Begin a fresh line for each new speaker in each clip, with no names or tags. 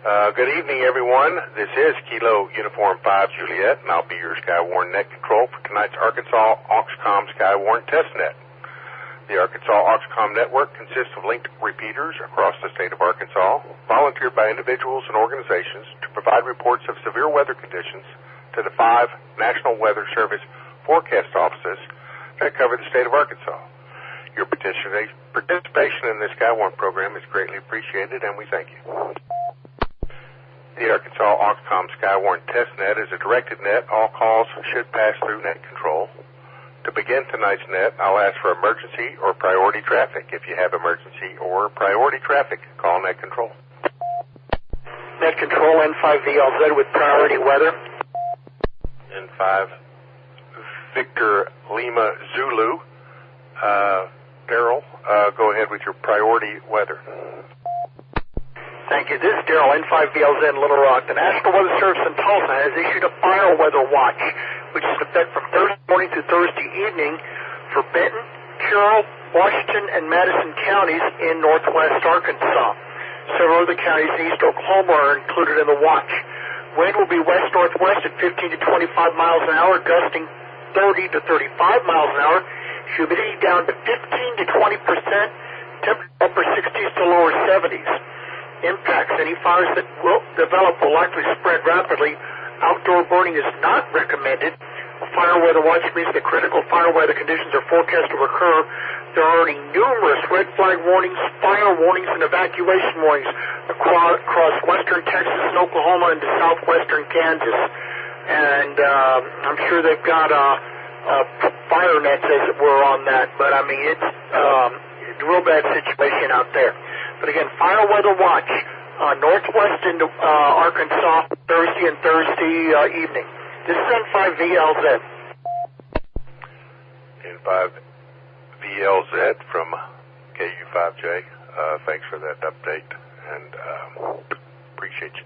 Good evening, everyone. This is Kilo Uniform 5 Juliet, and I'll be your Skywarn net control for tonight's Arkansas Auxcomm Skywarn testnet. The Arkansas Auxcomm network consists of linked repeaters across the state of Arkansas, volunteered by individuals and organizations to provide reports of severe weather conditions to the 5 National Weather Service forecast offices that cover the state of Arkansas. Your participation in this Skywarn program is greatly appreciated, and we thank you. The Arkansas Auxcomm Skywarn testnet is a directed net. All calls should pass through net control. To begin tonight's net, I'll ask for emergency or priority traffic. If you have emergency or priority traffic, call net control.
Net control N5VLZ with priority weather.
N5 Victor Lima Zulu. Daryl, go ahead with your priority weather.
Thank you. This is Daryl, N5VLZ in Little Rock. The National Weather Service in Tulsa has issued a fire weather watch, which is in effect from Thursday morning through Thursday evening for Benton, Carroll, Washington, and Madison counties in northwest Arkansas. Several other counties in east Oklahoma are included in the watch. Wind will be west-northwest at 15 to 25 miles an hour, gusting 30 to 35 miles an hour. Humidity down to 15 to 20%, temperature upper 60s to lower 70s. Impacts: any fires that will develop will likely spread rapidly. Outdoor burning is not recommended. A fire weather watch means that critical fire weather conditions are forecast to occur. There are already numerous red flag warnings, fire warnings, and evacuation warnings across western Texas and Oklahoma into southwestern Kansas. And I'm sure they've got fire nets, as it were, on that. But, I mean, it's a real bad situation out there. But again, fire weather watch, northwest into Arkansas, Thursday and Thursday evening. This is N5VLZ.
N5VLZ from KU5J. Thanks for that update, and appreciate you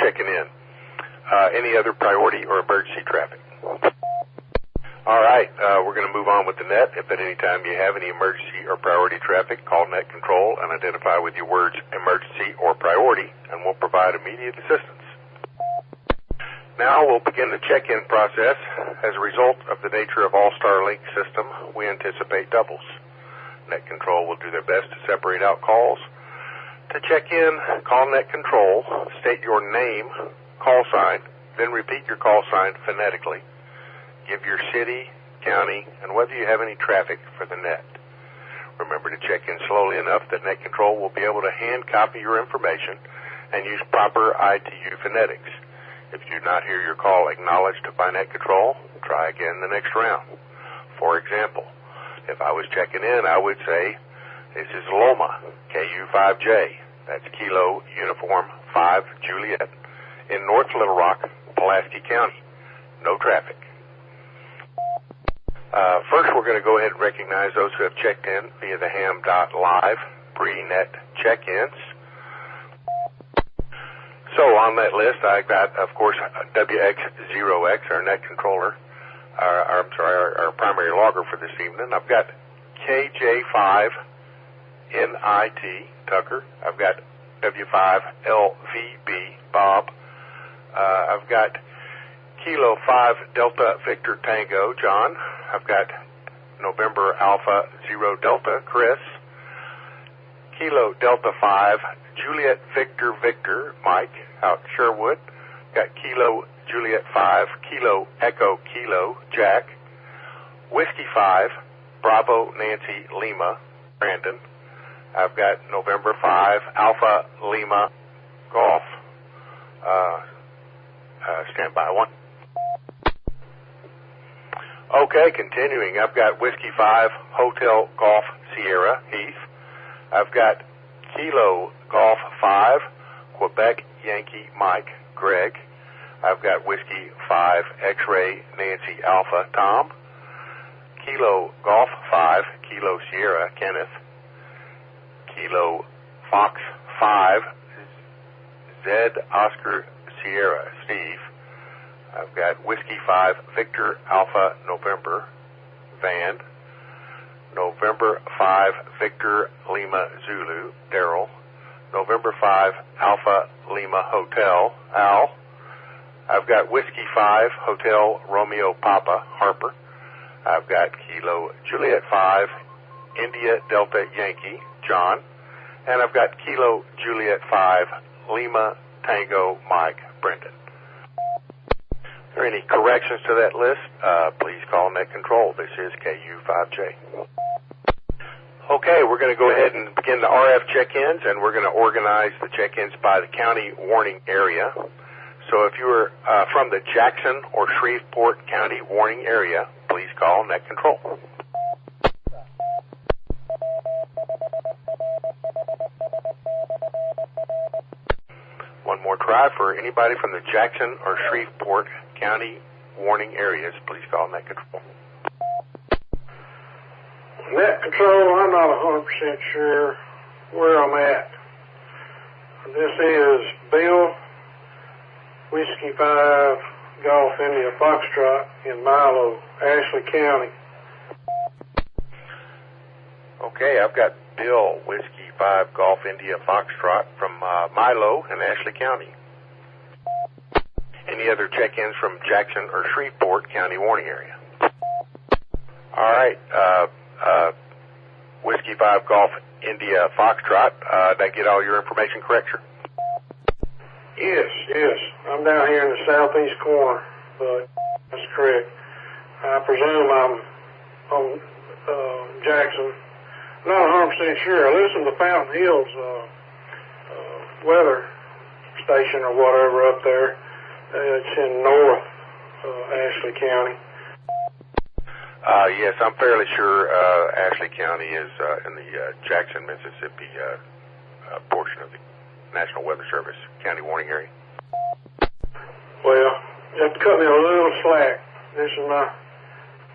checking in. Any other priority or emergency traffic? All right, we're going to move on with the net. If at any time you have any emergency or priority traffic, call net control and identify with your words emergency or priority, and we'll provide immediate assistance. Now we'll begin the check-in process. As a result of the nature of All-Star Link system, we anticipate doubles. Net control will do their best to separate out calls. To check in, call net control, state your name, call sign, then repeat your call sign phonetically. Give your city, county, and whether you have any traffic for the net. Remember to check in slowly enough that net control will be able to hand copy your information and use proper ITU phonetics. If you do not hear your call acknowledged by net control, try again the next round. For example, if I was checking in, I would say, this is Loma, KU5J. That's Kilo Uniform 5 Juliet in North Little Rock, Pulaski County. No traffic. First, we're going to go ahead and recognize those who have checked in via the ham.live pre-net check-ins. So on that list, I got, of course, WX0X, our net controller, our primary logger for this evening. I've got KJ5NIT, Tucker. I've got W5LVB, Bob. I've got Kilo 5 Delta Victor Tango, John. I've got November Alpha 0 Delta, Chris. Kilo Delta 5 Juliet Victor Victor, Mike, out Sherwood. Got Kilo Juliet 5 Kilo Echo Kilo, Jack. Whiskey 5 Bravo Nancy Lima, Brandon. I've got November 5 Alpha Lima Golf. Stand by one. Okay, continuing. I've got Whiskey 5 Hotel Golf Sierra, Heath. I've got Kilo Golf 5 Quebec Yankee Mike, Greg. I've got Whiskey 5 X-Ray Nancy Alpha, Tom. Kilo Golf 5 Kilo Sierra, Kenneth. Kilo Fox 5 Zed Oscar Sierra, Steve. I've got Whiskey 5 Victor Alpha November, Van. November 5 Victor Lima Zulu, Daryl. November 5, Alpha Lima Hotel, Al. I've got Whiskey 5, Hotel Romeo Papa, Harper. I've got Kilo Juliet 5, India Delta Yankee, John. And I've got Kilo Juliet 5, Lima Tango Mike, Brendan. If there are any corrections to that list, please call Net Control. This is KU5J. Okay, we're going to go ahead and begin the RF check-ins, and we're going to organize the check-ins by the county warning area. So if you are from the Jackson or Shreveport County warning area, please call Net Control. One more try for anybody from the Jackson or Shreveport County warning areas, please call Net Control.
Net Control, I'm not 100% sure where I'm at. This is Bill, Whiskey 5, Golf India Foxtrot in Milo, Ashley County.
Okay, I've got Bill, Whiskey 5, Golf India Foxtrot from Milo in Ashley County. Any other check-ins from Jackson or Shreveport County warning area? All right, Whiskey 5 Golf India Foxtrot, did I get all your information correct, sir?
Yes. I'm down here in the southeast corner, but that's correct. I presume I'm on Jackson. Not 100% sure. I listen to Fountain Hills weather station or whatever up there. It's in North Ashley County.
Yes, I'm fairly sure Ashley County is in the Jackson, Mississippi portion of the National Weather Service County warning area.
Well, you have to cut me a little slack. This is my,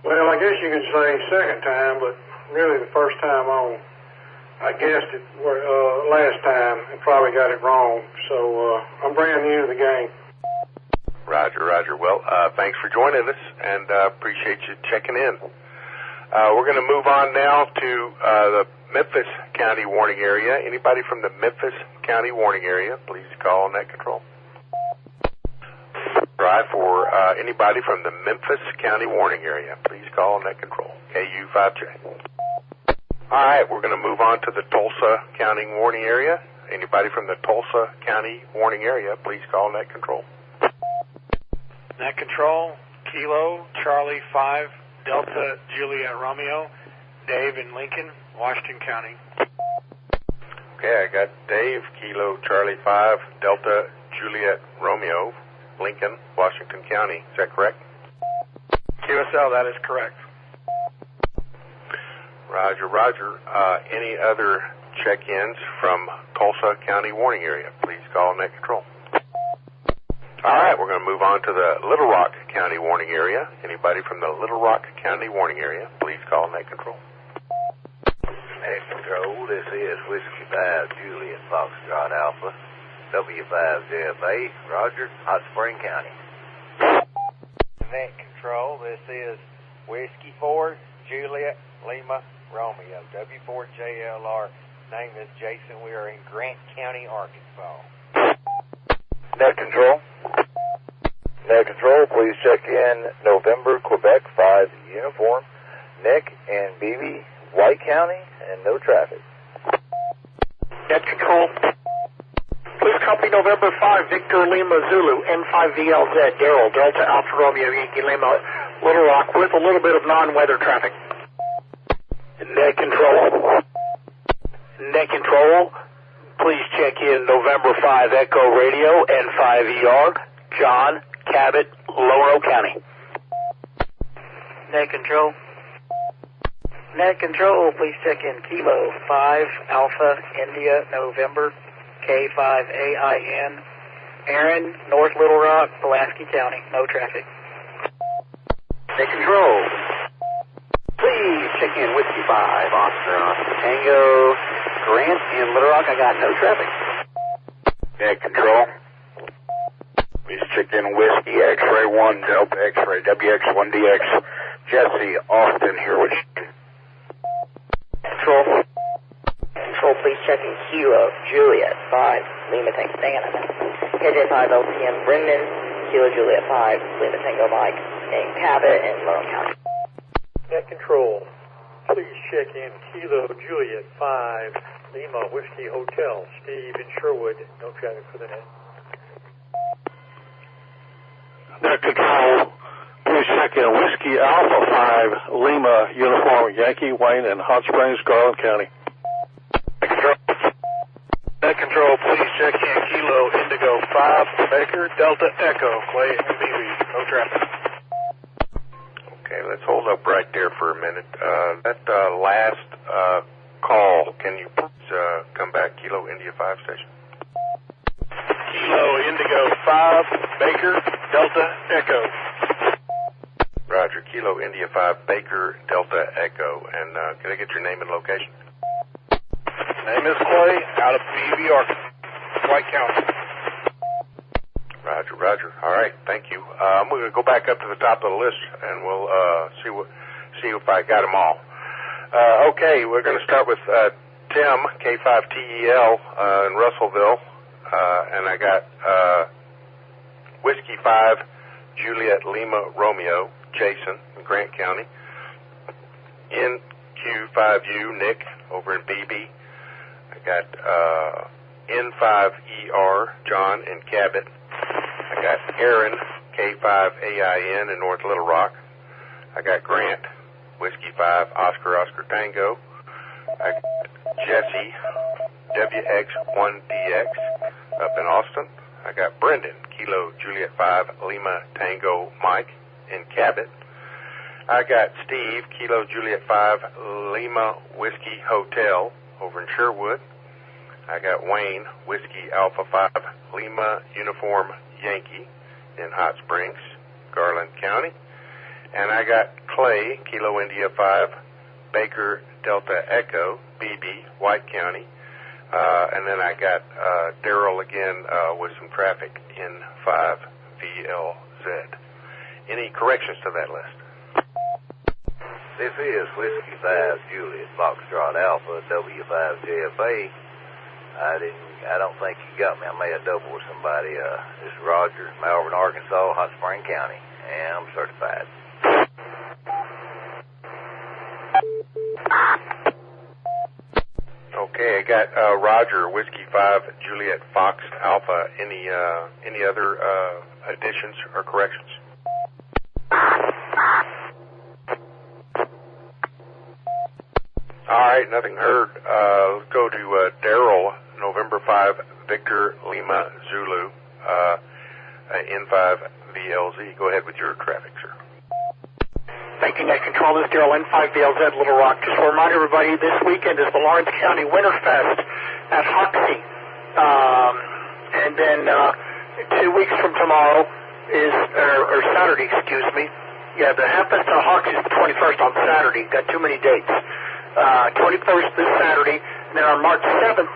well, I guess you could say second time, but really the first time on. I guessed it last time and probably got it wrong, so I'm brand new to the game.
Roger. Well, thanks for joining us, and appreciate you checking in. We're going to move on now to the Memphis County warning area. Anybody from the Memphis County warning area, please call Net Control. Try for anybody from the Memphis County warning area, please call Net Control, KU5J. All right, we're going to move on to the Tulsa County warning area. Anybody from the Tulsa County warning area, please call Net Control.
Net Control, Kilo, Charlie 5, Delta, Juliet, Romeo, Dave in Lincoln, Washington County.
Okay, I got Dave, Kilo, Charlie 5, Delta, Juliet, Romeo, Lincoln, Washington County. Is that correct?
QSL, that is correct.
Roger. Any other check-ins from Tulsa County warning area, please call Net Control. All right, we're going to move on to the Little Rock County warning area. Anybody from the Little Rock County warning area, please call Net Control.
Net Control, this is Whiskey 5, Juliet, Foxtrot Alpha, W5JFA, Roger, Hot Spring County.
Net Control, this is Whiskey 4, Juliet, Lima, Romeo, W4JLR. Name is Jason. We are in Grant County, Arkansas.
Net Control. Net Control, please check in November, Quebec 5 uniform, Nick and BB, White County, and no traffic.
Net Control, please copy November 5, Victor Lima Zulu, N5VLZ, Darrell, Delta Alpha Romeo, Yankee Lima, Little Rock, with a little bit of non-weather traffic. Net Control. Net Control, please check in November 5 Echo Radio, N5ER, John, Cabot, Laurel County.
Net Control. Net Control, please check in Kilo 5 Alpha India November K5AIN, Aaron, North Little Rock, Pulaski County. No traffic.
Net Control, please check in Whiskey 5 Oscar Tango, Grant in Little Rock. I got no traffic.
Net Control, please check in Whiskey X-Ray 1 Delta X-Ray WX1DX, Jesse Austin here with you.
Control, please check in Kilo Juliet 5 Lima Tango Stan, KJ5 LCM Brendan, Kilo Juliet 5 Lima Tango Mike in Cabot in Logan County.
Net control, please check in Kilo Juliet 5 Lima Whiskey Hotel, Steve in Sherwood, no traffic for the net.
Net control, please check in Whiskey Alpha 5 Lima Uniform Yankee Wayne in Hot Springs, Garland County.
Net control, please check in Kilo Indigo 5 Baker Delta Echo, Clay and BB, no traffic.
Okay, let's hold up right there for a minute. That last call, can you please come back, Kilo India 5 station?
Kilo Indigo 5 Baker Delta Echo.
Roger, Kilo India 5 Baker Delta Echo, and can I get your name and location?
Name is Clay, out of BB, Arkansas, White County.
Roger, Roger. All right, thank you. I'm going to go back up to the top of the list, and we'll see if I got them all. Okay, we're going to start with Tim, K5TEL in Russellville, and I got Whiskey 5 Juliet Lima Romeo, Jason in Grant County. NQ5U Nick over in BB. I got N5ER John in Cabot. I got Aaron K5AIN in North Little Rock. I got Grant Whiskey 5 Oscar Tango. I got Jesse WX1DX up in Austin. I got Brendan Kilo Juliet 5 Lima Tango Mike in Cabot. I got Steve Kilo Juliet 5 Lima Whiskey Hotel over in Sherwood. I got Wayne Whiskey Alpha 5 Lima Uniform Yankee in Hot Springs, Garland County. And I got Clay Kilo India 5 Baker Delta Echo BB, White County. And then I got Daryl again with some traffic in 5 VLZ. Any corrections to that list?
This is Whiskey 5 Juliet Foxtrot Alpha W5JFA. I don't think you got me. I may have doubled with somebody. This is Roger, Malvern, Arkansas, Hot Spring County, and I'm certified.
Okay, I got Roger, Whiskey 5 Juliet Fox Alpha. Any other additions or corrections? All right, nothing heard. Let's go to Daryl, November 5 Victor Lima Zulu, N5 VLZ. Go ahead with your traffic, sir.
Thank you, Net Control. This is Daryl, N5VLZ, Little Rock. Just to remind everybody, this weekend is the Lawrence County Winterfest at Hoxie. And then 2 weeks from tomorrow is, or Saturday, excuse me. Yeah, the Half-Fest at Hoxie is the 21st on Saturday. Got too many dates. 21st this Saturday. And then on March 7th is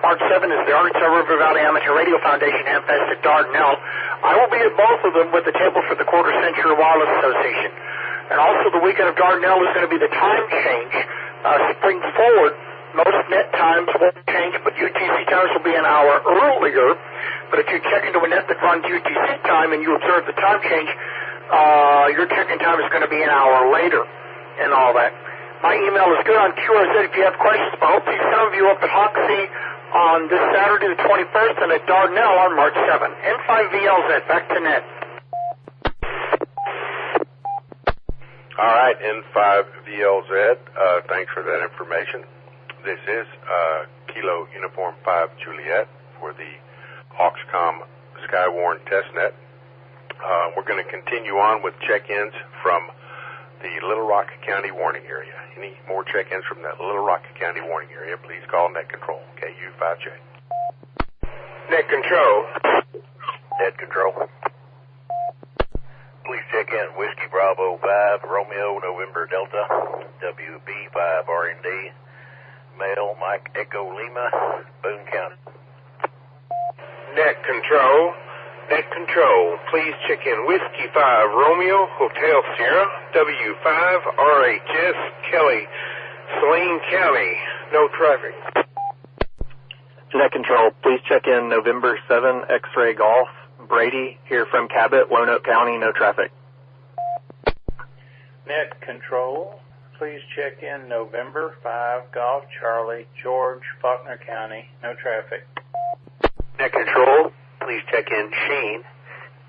the Arkansas River Valley Amateur Radio Foundation Half-Fest at Dardanelle. I will be at both of them with the table for the Quarter Century Wireless Association. And also the weekend of Dardanelle is going to be the time change. Spring forward, most net times won't change, but UTC times will be an hour earlier. But if you check into a net that runs UTC time and you observe the time change, your check-in time is going to be an hour later and all that. My email is good on QRZ if you have questions, but I hope to see some of you up at Hoxie on this Saturday the 21st and at Dardanelle on March 7th. N5VLZ, back to net.
All right, N5VLZ, thanks for that information. This is Kilo Uniform 5 Juliet for the Auxcomm Skywarn testnet. We're going to continue on with check-ins from the Little Rock County warning area. Any more check-ins from that Little Rock County warning area, please call Net Control, KU5J.
Net Control.
Net Control. Please check in Whiskey Bravo 5 Romeo November Delta WB5 R&D Male Mike Echo Lima Boone County.
Net Control. Net Control. Please check in Whiskey 5 Romeo Hotel Sierra W5 RHS Kelly Saline County. No traffic.
Net Control, please check in November 7 X-Ray Golf. Brady here from Cabot, Lonoke County, no traffic.
Net Control, please check in November 5 Golf Charlie, George, Faulkner County, no traffic.
Net Control, please check in Shane,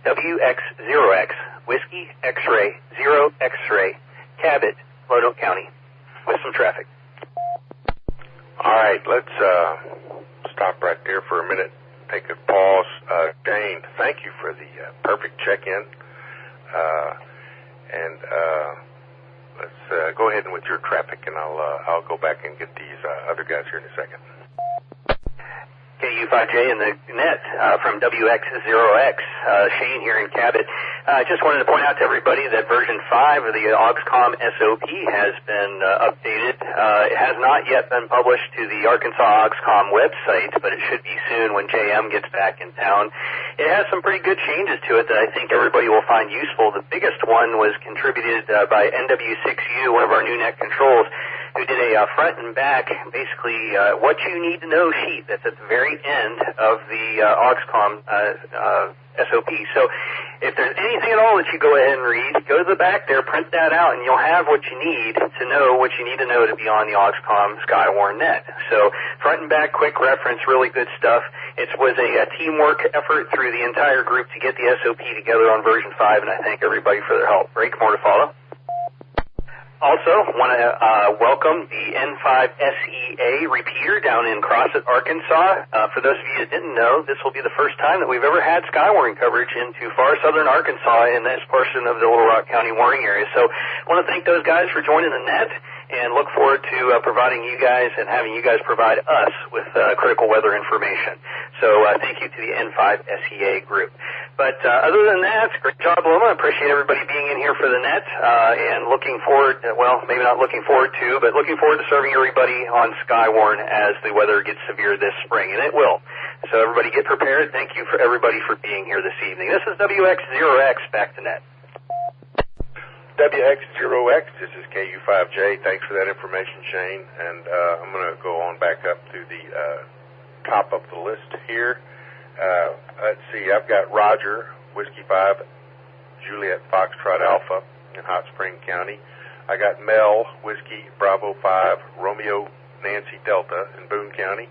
WX0X, Whiskey X-Ray, 0 X-Ray, Cabot, Lonoke County, with some traffic.
All right, let's stop right there for a minute, take a pause. Shane, thank you for the perfect check-in. Let's go ahead and with your traffic, and I'll go back and get these other guys here in a second.
KU5J in the net from WX0X, Shane here in Cabot. Just wanted to point out to everybody that version 5 of the Auxcomm SOP has been updated. It has not yet been published to the Arkansas Auxcomm website, but it should be soon when JM gets back in town. It has some pretty good changes to it that I think everybody will find useful. The biggest one was contributed by NW6U, one of our new net controls, who did a front and back, basically what you need to know sheet that's at the very end of the Auxcomm SOP. So if there's anything at all that you go ahead and read, go to the back there, print that out, and you'll have what you need to know what you need to know to be on the Auxcomm Skywarn net. So front and back, quick reference, really good stuff. It was a teamwork effort through the entire group to get the SOP together on version 5, and I thank everybody for their help. Break, more to follow. Also, want to welcome the N5SEA repeater down in Crossett, Arkansas. For those of you that didn't know, this will be the first time that we've ever had Skywarn coverage into far southern Arkansas in this portion of the Little Rock County warning area. So I want to thank those guys for joining the net and look forward to providing you guys and having you guys provide us with critical weather information. So thank you to the N5SEA group. But other than that, great job, Loma. I appreciate everybody being in here for the net and looking forward, well, maybe not looking forward to, but looking forward to serving everybody on Skywarn as the weather gets severe this spring, and it will. So everybody get prepared. Thank you for everybody for being here this evening. This is WX0X, back to net.
WX0X, this is KU5J. Thanks for that information, Shane. And I'm going to go on back up to the top of the list here. Let's see, I've got Roger, Whiskey 5, Juliet Foxtrot Alpha in Hot Spring County. I got Mel, Whiskey Bravo 5, Romeo Nancy Delta in Boone County.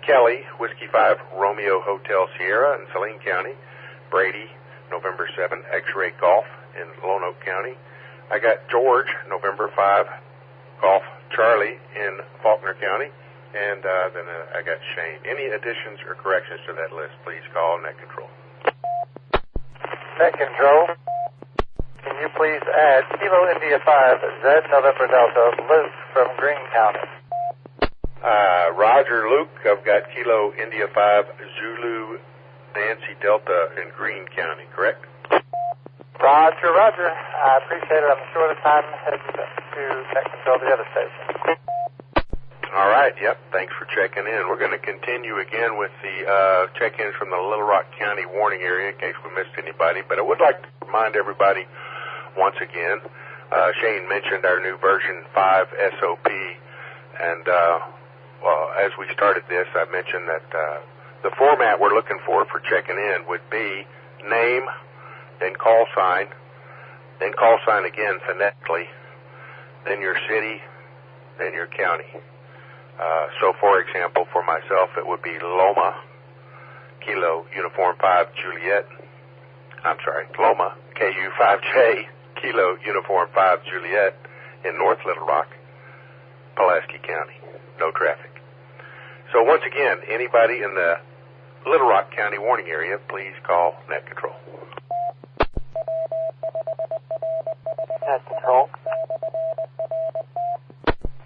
Kelly, Whiskey 5, Romeo Hotel Sierra in Saline County. Brady, November 7, X-Ray Golf in Lonoke County. I got George, November 5, Golf Charlie in Faulkner County. And then I got Shane. Any additions or corrections to that list, please call Net Control.
Net Control, can you please add Kilo India 5, Z November Delta, Luke from Greene County?
Roger, Luke, I've got Kilo India 5, Zulu Nancy Delta in Greene County, correct?
Roger, Roger. I appreciate it. I'm sure the time heads to Net Control the other station.
All right, yep, thanks for checking in. We're going to continue again with the check-ins from the Little Rock County warning area in case we missed anybody. But I would like to remind everybody once again, Shane mentioned our new version 5 SOP. And, well, as we started this, I mentioned that the format we're looking for checking in would be name, then call sign again phonetically, then your city, then your county. So, for example, for myself, it would be Loma, Kilo, Uniform 5, Juliet. I'm sorry, Loma, KU5J, Kilo, Uniform 5, Juliet, in North Little Rock, Pulaski County. No traffic. So, once again, anybody in the Little Rock County warning area, please call Net Control.
Net Control.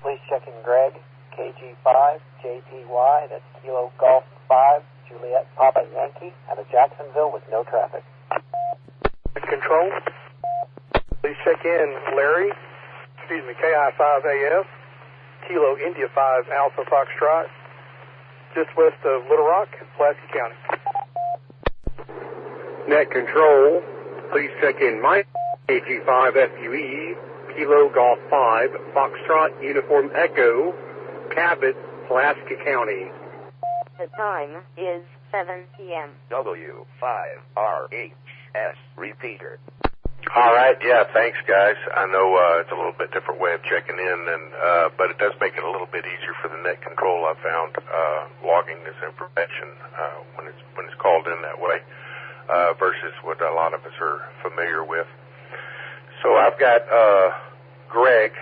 Please check in Greg. KG5, JPY, that's Kilo Golf 5, Juliet Papa Yankee, out of Jacksonville with no traffic.
Control, please check in Larry, KI5AF, Kilo India 5 Alpha Foxtrot, just west of Little Rock, Pulaski County.
Net Control, please check in Mike, KG5FUE, Kilo Golf 5, Foxtrot Uniform Echo, Cabot, Pulaski County.
The time is 7 p.m.
W5RHS repeater.
All right, yeah, thanks, guys. I know it's a little bit different way of checking in, but it does make it a little bit easier for the net control. I found logging this information when it's called in that way versus what a lot of us are familiar with. So I've got Greg,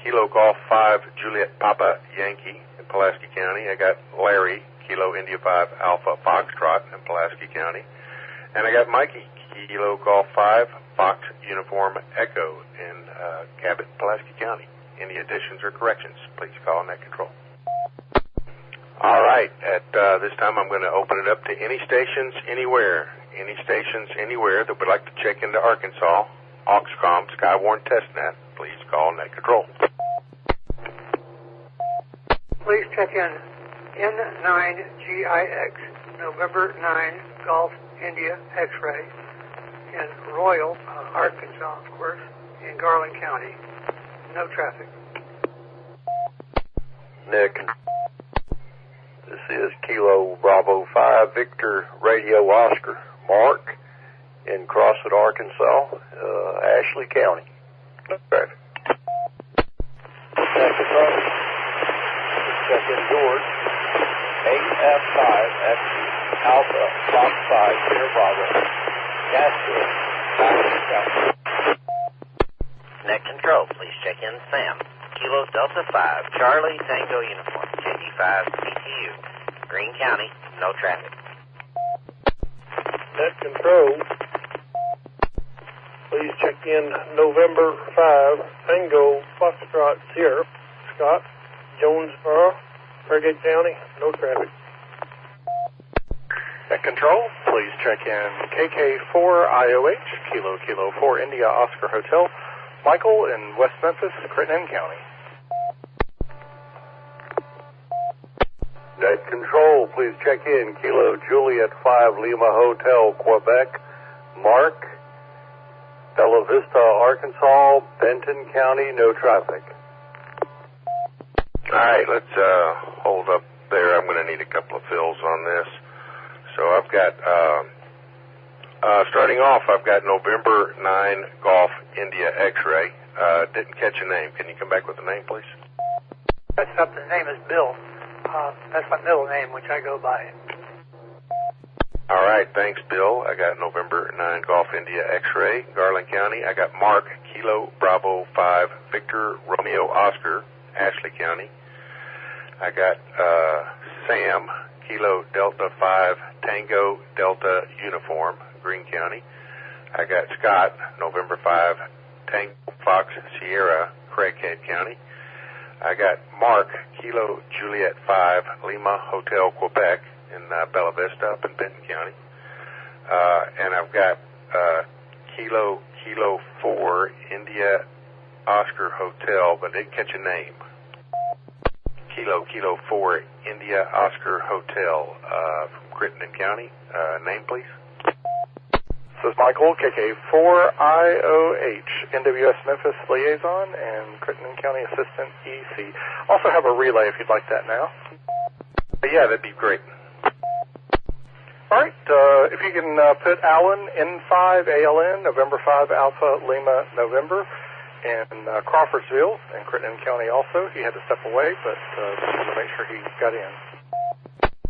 Kilo Golf 5, Juliet Papa Yankee in Pulaski County. I got Larry, Kilo India 5, Alpha Foxtrot in Pulaski County. And I got Mikey, Kilo Golf 5, Fox Uniform Echo in Cabot, Pulaski County. Any additions or corrections, please call Net Control. All right, at this time I'm going to open it up to any stations anywhere that would like to check into Arkansas, Auxcomm Skywarn Testnet, please call Net Control.
Please check in N9GIX, November 9, Golf India X-Ray, in Royal, Arkansas, of course, in Garland County. No traffic.
Nick, this is Kilo Bravo 5, Victor Radio Oscar, Mark, in Crossett, Arkansas, Ashley County. No traffic. Check in George, 8F5, FG, Alpha, Fox 5, Sierra Bravo, Gasfield,
Net Control, please check in Sam. Kilo Delta 5, Charlie Tango Uniform, KD5 CTU, Greene County, no traffic.
Net Control, please check in November 5, Tango Foxtrot Sierra, Scott, Jonesboro, Farragut County, no traffic.
Net Control, please check in KK4IOH, Kilo 4 India Oscar Hotel, Michael in West Memphis, Crittenden County.
Net Control, please check in Kilo Juliet 5 Lima Hotel, Quebec, Mark, Bella Vista, Arkansas, Benton County, no traffic.
All right, let's hold up there. I'm going to need a couple of fills on this. So I've got, starting off, I've got November 9 Golf India X-Ray. Didn't catch a name. Can you come back with the name, please?
That's up. The name is Bill. That's my middle name, which I go by.
All right, thanks, Bill. I got November 9 Golf India X-Ray, Garland County. I got Mark, Kilo Bravo 5, Victor Romeo Oscar, Ashley County. I got Sam, Kilo Delta 5, Tango Delta Uniform, Greene County. I got Scott, November 5, Tango Fox Sierra, Craighead County. I got Mark, Kilo Juliet 5, Lima Hotel, Quebec, in Bella Vista up in Benton County. And I've got Kilo 4, India Oscar Hotel, but I didn't catch a name. Kilo 4, India Oscar Hotel from Crittenden County. Name, please?
This is Michael, KK4IOH, NWS Memphis Liaison, and Crittenden County Assistant EC. Also have a relay if you'd like that now.
Yeah, that'd be great.
All right, if you can put Allen, N5ALN, November 5 Alpha Lima November, in Crawfordsville in Crittenden County also. He had to step away, but just wanted to make sure he got in.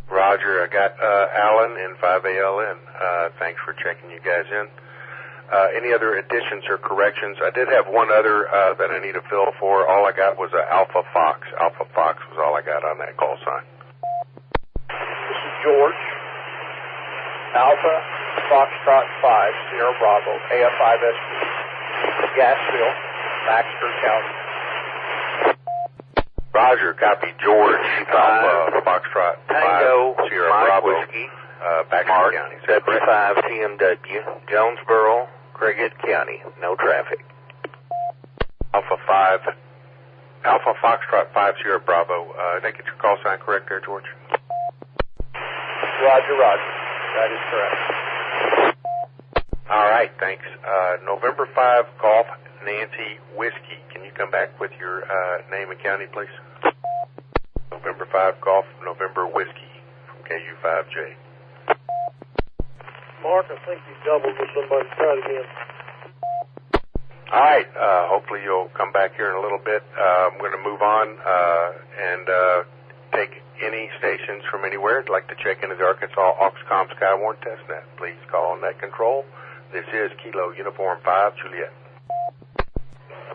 Roger, I got Allen in 5ALN. Thanks for checking you guys in. Any other additions or corrections? I did have one other that I need a fill for. All I got was Alpha Fox. Alpha Fox was all I got on that call sign.
This is George. Alpha Foxtrot 5, Sierra Bravo, AF5SB, Gasville, Baxter County.
Roger, copy. George, Alpha Foxtrot 5,
Tango,
Sierra
Mike
Bravo,
Whiskey,
Baxter
Mark,
County.
W5 TMW, Jonesboro, Craighead County, no traffic.
Alpha Foxtrot 5, Sierra Bravo. Did I get your call sign correct there, George?
Roger. That is correct.
All right, thanks. November 5 Golf Nancy Whiskey. Can you come back with your name and county, please? November 5 Golf November Whiskey from KU5J.
Mark, I think you doubled with somebody. Try it again.
All right. Hopefully you'll come back here in a little bit. I'm going to move on and take any stations from anywhere. I'd like to check into the Arkansas Auxcomm Skywarn testnet. Please call net control. This is Kilo Uniform 5 Juliet.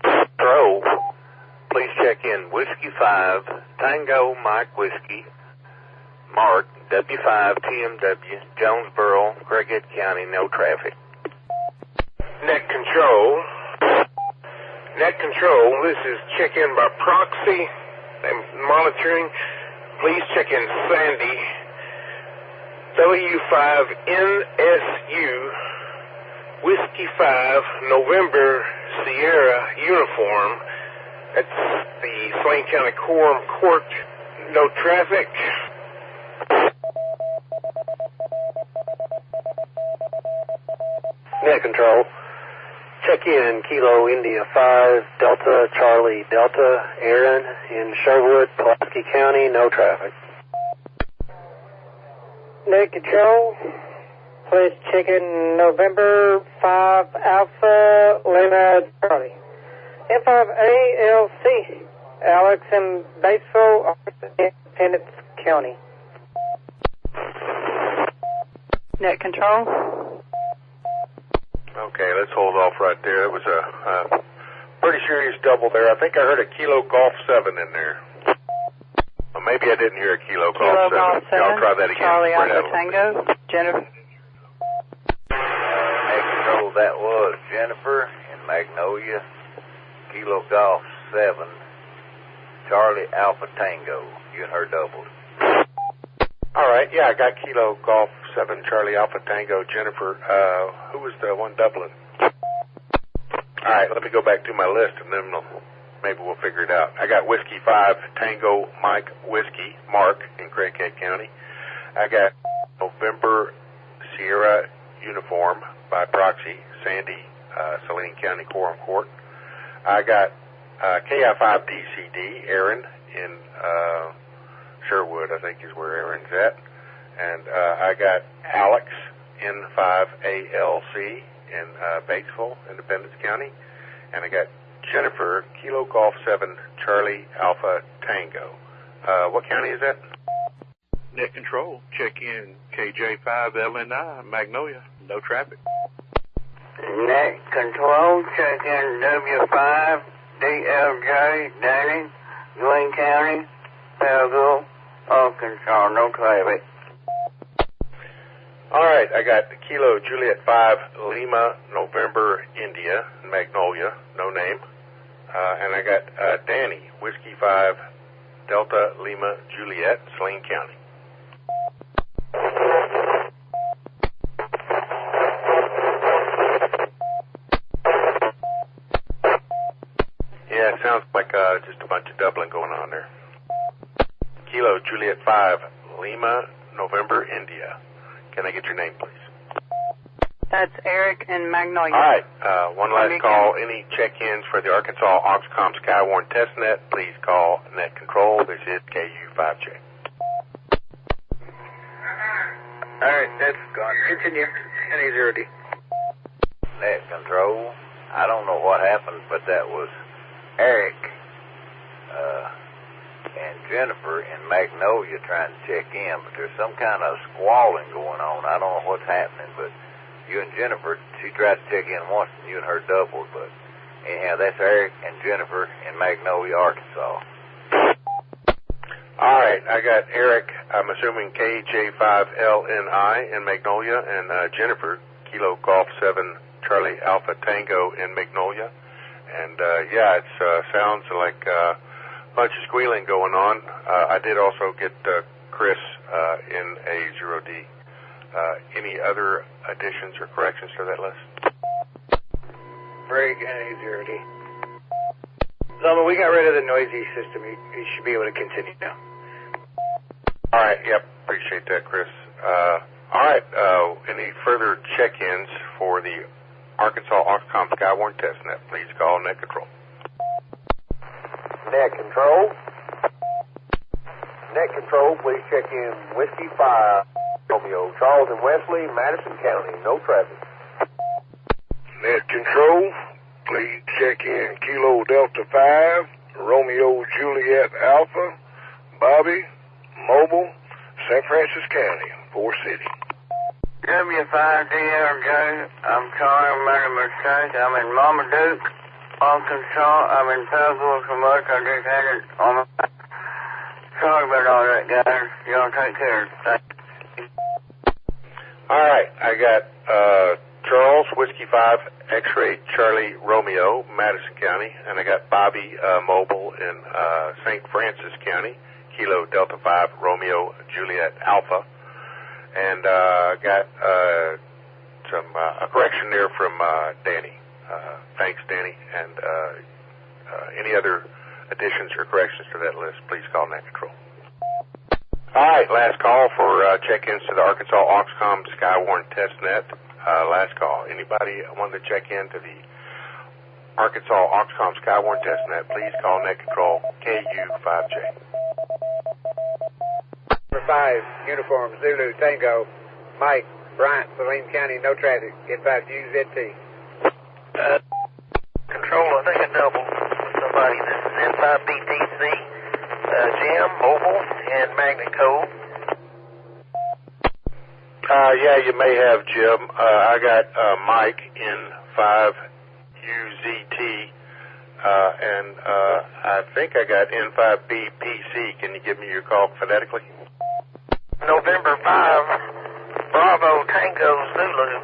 Control. Please check in Whiskey 5 Tango Mike Whiskey Mark W5 TMW Jonesboro, Craighead County, no traffic. Net control. Net control, this is check-in by proxy and monitoring. Please check in Sandy, W5NSU, Whiskey 5, November, Sierra Uniform. That's the Swain County Quorum Court, no traffic.
Net control. Check in Kilo India 5 Delta Charlie Delta Aaron in Sherwood, Pulaski County, no traffic.
Net control. Please check in November 5 Alpha Lima Charlie. N5ALC Alex in Batesville, Independence County.
Net control.
Okay, let's hold off right there. It was a pretty serious double there. I think I heard a Kilo Golf 7 in there. Well, maybe I didn't hear a Kilo Golf 7.
Golf 7.
Y'all try that again.
Charlie Alpha Tango. Jennifer.
Net control, that was Jennifer in Magnolia. Kilo Golf 7. Charlie Alpha Tango. You and her doubled.
All right, yeah, I got Kilo Golf 7, Charlie Alpha Tango, Jennifer. Who was the one doubling? All right, let me go back to my list, and then maybe we'll figure it out. I got Whiskey 5, Tango Mike Whiskey, Mark in Craighead County. I got November Sierra Uniform by proxy, Sandy, Saline County Quorum Court. I got KI5DCD, Aaron in Sherwood, I think is where Aaron's at. And I got Alex, N5ALC in Batesville, Independence County. And I got Jennifer, Kilo Golf 7, Charlie Alpha Tango. What county is that?
Net control. Check in KJ5LNI, Magnolia. No traffic.
Net control. Check in W5 DLJ, Danny, Swain County, Belleville, Arkansas. No traffic.
All right, I got Kilo Juliet 5 Lima November India Magnolia, no name. And I got Danny Whiskey 5 Delta Lima Juliet, Saline County. Yeah, it sounds like just a bunch of doubling going on there. Kilo Juliet 5 Lima November India. Can I get your name, please?
That's Eric in Magnolia.
All right. One last call. Any check-ins for the Arkansas Auxcomm Skywarn testnet, please call net control. This is KU5J.
All right, that's gone. Continue. NA0D.
Net control. I don't know what happened, but that was Eric and Jennifer in Magnolia trying to check in, but there's some kind of squalling going on. I don't know what's happening, but you and Jennifer, she tried to check in once and you and her doubled, but anyhow, that's Eric and Jennifer in Magnolia, Arkansas.
All right, I got Eric, I'm assuming KJ5LNI in Magnolia, and Jennifer, Kilo Golf 7 Charlie Alpha Tango in Magnolia. And yeah, it sounds like a bunch of squealing going on. I did also get Chris in A0D. Any other additions or corrections to that list?
Break NA0D. Zoma, we got rid of the noisy system. You should be able to continue now.
All right, yep, appreciate that, Chris. All right, any further check-ins for the Arkansas Auxcomm Skywarn testnet, please call net control.
Net control.
Net Control, please check in Whiskey 5, Romeo, Charles and Wesley, Madison County, no traffic.
Net Control, please check in Kilo Delta 5, Romeo Juliet Alpha, Bobby, Mobile, St. Francis County, Forest City.
W5DLJ, I'm sorry I made a mistake. I'm in Marmaduke, Arkansas. I'm in Puzzle so much I just had it on my... Sorry about all that, guys. Y'all take care.
All right, I got Charles, Whiskey 5, X-Ray, Charlie, Romeo, Madison County, and I got Bobby Mobile in St. Francis County, Kilo Delta 5, Romeo, Juliet Alpha, and got a correction there from Danny. Thanks, Danny, and any other additions or corrections to that list, please call Net Control. All right, last call for check-ins to the Arkansas Auxcomm Skywarn testnet. Last call. Anybody want to check in to the Arkansas Auxcomm Skywarn testnet, please call Net Control KU5J.
Number 5, Uniform, Zulu, Tango, Mike, Bryant, Saline County, no traffic, N5UZT.
Control, I think I doubled somebody. This is N5BTC, Jim, Mobile, and Magnet Code.
Yeah, you may have, Jim. I got Mike N5UZT, and I think I got N5BPC. Can you give me your call phonetically?
November 5, Bravo, Tango, Zulu.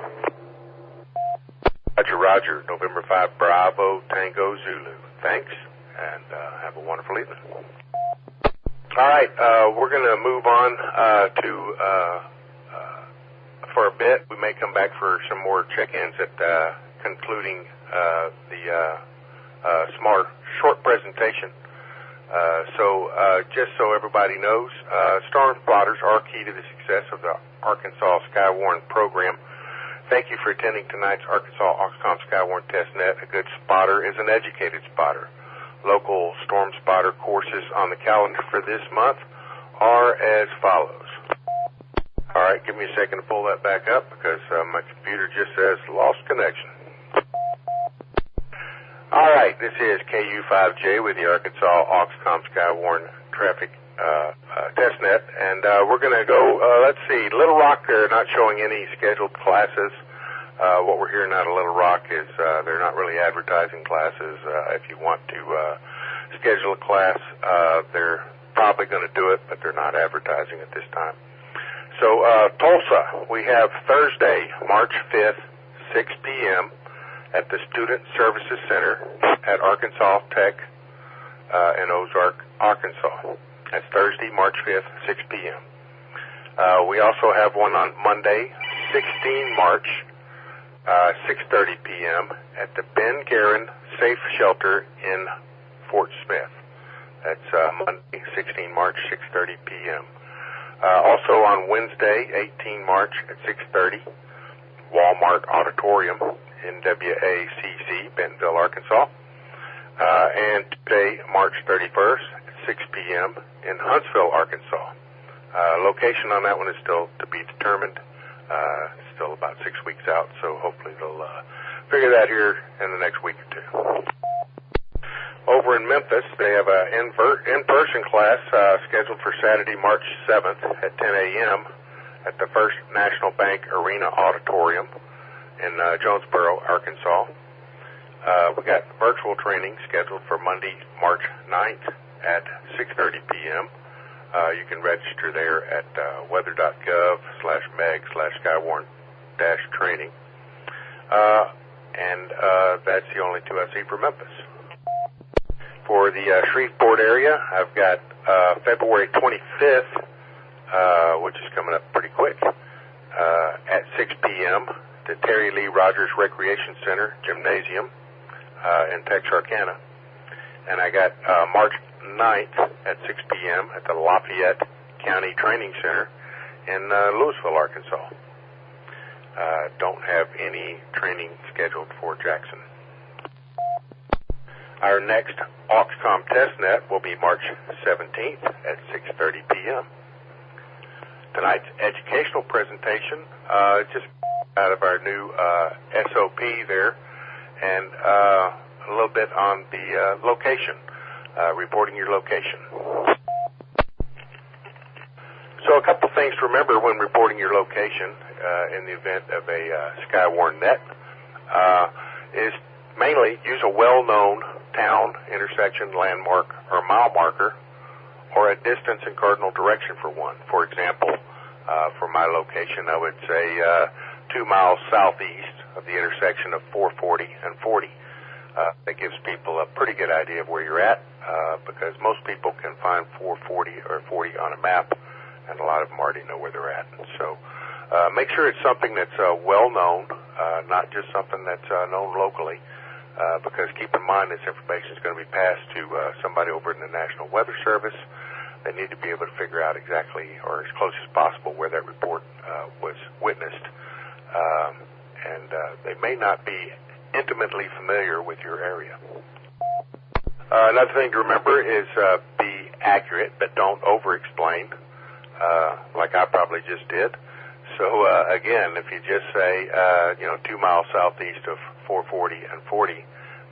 Roger. November 5, Bravo, Tango, Zulu. Thanks, and have a wonderful evening. All right, we're going to move on for a bit. We may come back for some more check-ins at concluding the short presentation. Just so everybody knows, storm spotters are key to the success of the Arkansas Skywarn program. Thank you for attending tonight's Arkansas Auxcomm Skywarn testnet. A good spotter is an educated spotter. Local storm spotter courses on the calendar for this month are as follows. All right, give me a second to pull that back up because my computer just says lost connection. All right, this is KU5J with the Arkansas Auxcomm Skywarn traffic testnet, and we're going to go, let's see, Little Rock, they're not showing any scheduled classes. What we're hearing out of Little Rock is they're not really advertising classes. If you want to schedule a class, they're probably going to do it, but they're not advertising at this time. So Tulsa, we have Thursday, March 5th, 6 p.m. at the Student Services Center at Arkansas Tech in Ozark, Arkansas. That's Thursday, March 5th, 6 p.m. We also have one on Monday, 16 March, 6:30 p.m. at the Ben Guerin Safe Shelter in Fort Smith. That's Monday, 16 March, 6:30 p.m. Also on Wednesday, 18 March at 6:30, Walmart Auditorium in WACC, Bentonville, Arkansas. And today, March 31st, 6 p.m. in Huntsville, Arkansas. Location on that one is still to be determined. Still about 6 weeks out, so hopefully they'll figure that here in the next week or two. Over in Memphis, they have an in-person class scheduled for Saturday, March 7th at 10 a.m. at the First National Bank Arena Auditorium in Jonesboro, Arkansas. We got virtual training scheduled for Monday, March 9th at 6:30 p.m. You can register there at weather.gov/meg/Skywarn-training. And that's the only two I see for Memphis. For the Shreveport area, I've got February 25th, which is coming up pretty quick, at 6 p.m. the Terry Lee Rogers Recreation Center Gymnasium in Texarkana. And I got March 9th at 6 p.m. at the Lafayette County Training Center in Louisville, Arkansas. Don't have any training scheduled for Jackson. Our next Auxcomm testnet will be March 17th at 6:30 p.m. Tonight's educational presentation just out of our new SOP there, and a little bit on the location, reporting your location. So a couple things to remember when reporting your location in the event of a Skywarn net is mainly use a well-known town, intersection, landmark, or mile marker, or a distance and cardinal direction for one. For example, for my location, I would say 2 miles southeast of the intersection of 440 and 40. That gives people a pretty good idea of where you're at, because most people can find 440 or 40 on a map, and a lot of them already know where they're at. So make sure it's something that's well-known, not just something that's known locally, because keep in mind this information is going to be passed to somebody over in the National Weather Service. They need to be able to figure out exactly, or as close as possible, where that report was witnessed. And they may not be intimately familiar with your area. Another thing to remember is be accurate, but don't over-explain, like I probably just did. So, again, if you just say, 2 miles southeast of 440 and 40,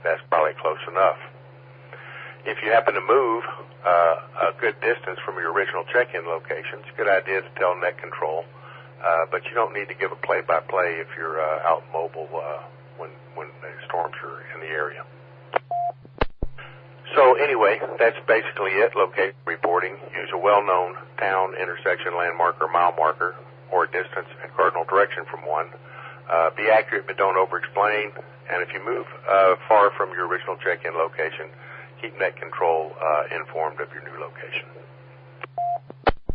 that's probably close enough. If you happen to move a good distance from your original check-in location, it's a good idea to tell net control, but you don't need to give a play-by-play if you're out mobile when the storms are in the area. So anyway, that's basically it. Location reporting. Use a well-known town, intersection, landmark, or mile marker, or distance and cardinal direction from one. Be accurate, but don't over-explain. And if you move far from your original check-in location, keep net control informed of your new location.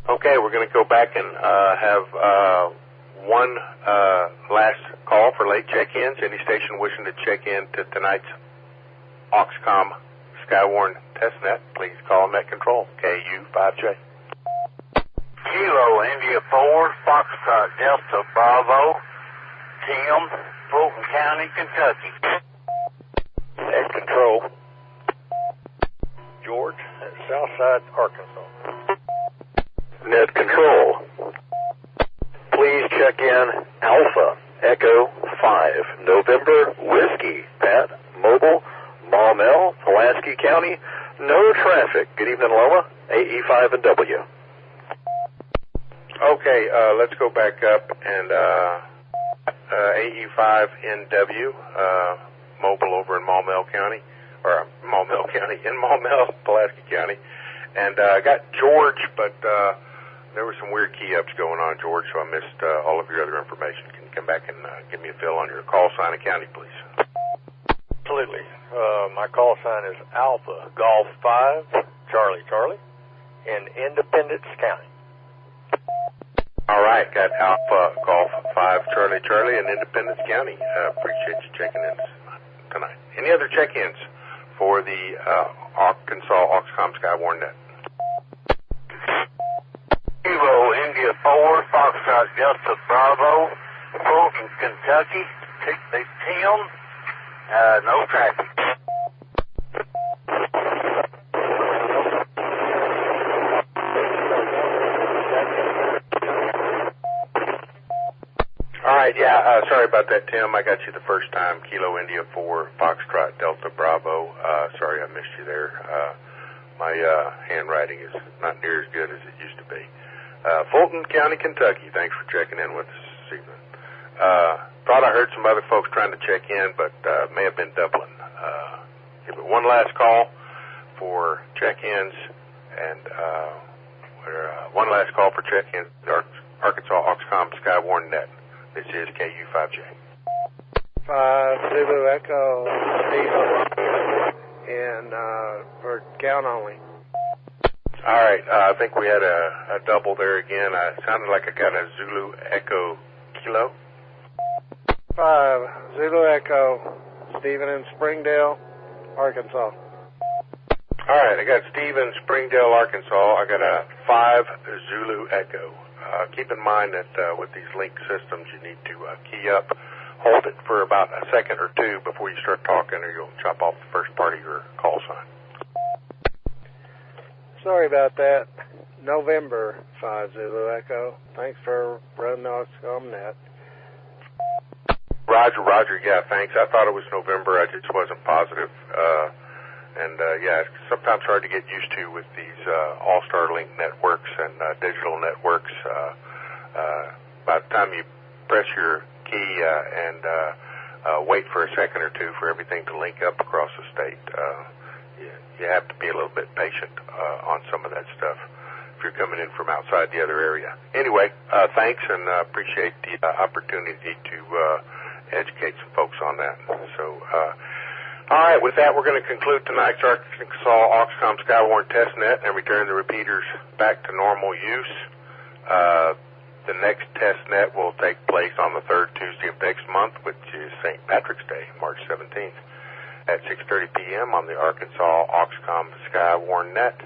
Okay, we're going to go back and have one last call for late check-ins. Any station wishing to check in to tonight's Auxcomm Skywarn testnet, please call net control, KU5J.
Kilo India 4, Foxtrot Delta Bravo, Tim, Fulton County, Kentucky.
Net control. George at Southside, Arkansas.
Net control. Please check in Alpha Echo 5, November Whiskey, Pat, Mobile, Maumelle, Pulaski County. No traffic. Good evening, Loma. AE5 and W.
Okay, let's go back up and AE5NW, mobile over in Maumelle County, or Maumelle County, in Maumelle, Pulaski County. And I got George, but there were some weird key-ups going on, George, so I missed all of your other information. Can you come back and give me a fill on your call sign and county, please?
Absolutely. My call sign is Alpha Golf 5, Charlie Charlie, in Independence County.
All right, got Alpha Golf 5 Charlie Charlie in Independence County. Appreciate you checking in tonight. Any other check-ins for the Arkansas Auxcomm Skywarn net?
Kilo India 4, Foxtrot Delta Bravo, Fulton, Kentucky. Tim, no traffic.
All right, yeah, sorry about that, Tim. I got you the first time. Kilo India 4, Foxtrot Delta Bravo. Sorry I missed you there. My handwriting is not near as good as it used to be. Fulton County, Kentucky. Thanks for checking in with us this evening. Thought I heard some other folks trying to check in, but may have been doubling. Give it one last call for check-ins, and one last call for check-ins. Arkansas Auxcomm Skywarn net. This is KU5J.
5 Zulu Echo, and for count only.
All right, I think we had a double there again. It sounded like I got a Zulu Echo Kilo.
5 Zulu Echo, Stephen in Springdale, Arkansas.
All right, I got Steve in Springdale, Arkansas. I got a 5 Zulu Echo. Keep in mind that with these link systems, you need to key up hold it for about a second or two before you start talking, or you'll chop off the first part of your call sign.
Sorry about that. November 5 Zulu Echo. Thanks for running the Auxcomm net.
Roger, yeah, thanks. I thought it was November. I just wasn't positive. Yeah, it's sometimes hard to get used to with these All-Star Link networks and digital networks. By the time you press your key and wait for a second or two for everything to link up across the state, you have to be a little bit patient on some of that stuff if you're coming in from outside the other area. Anyway, thanks, and appreciate the opportunity to educate some folks on that. So, all right, with that, we're going to conclude tonight's Arkansas Auxcomm Skywarn test net and return the repeaters back to normal use. The next test net will take place on the third Tuesday of next month, which is St. Patrick's Day, March 17th, at 6:30 p.m. on the Arkansas Auxcomm Skywarn net.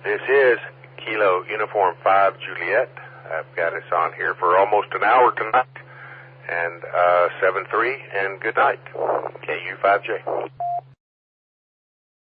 This is Kilo Uniform 5 Juliet. I've got us on here for almost an hour tonight, and 7-3, and good night, KU5J.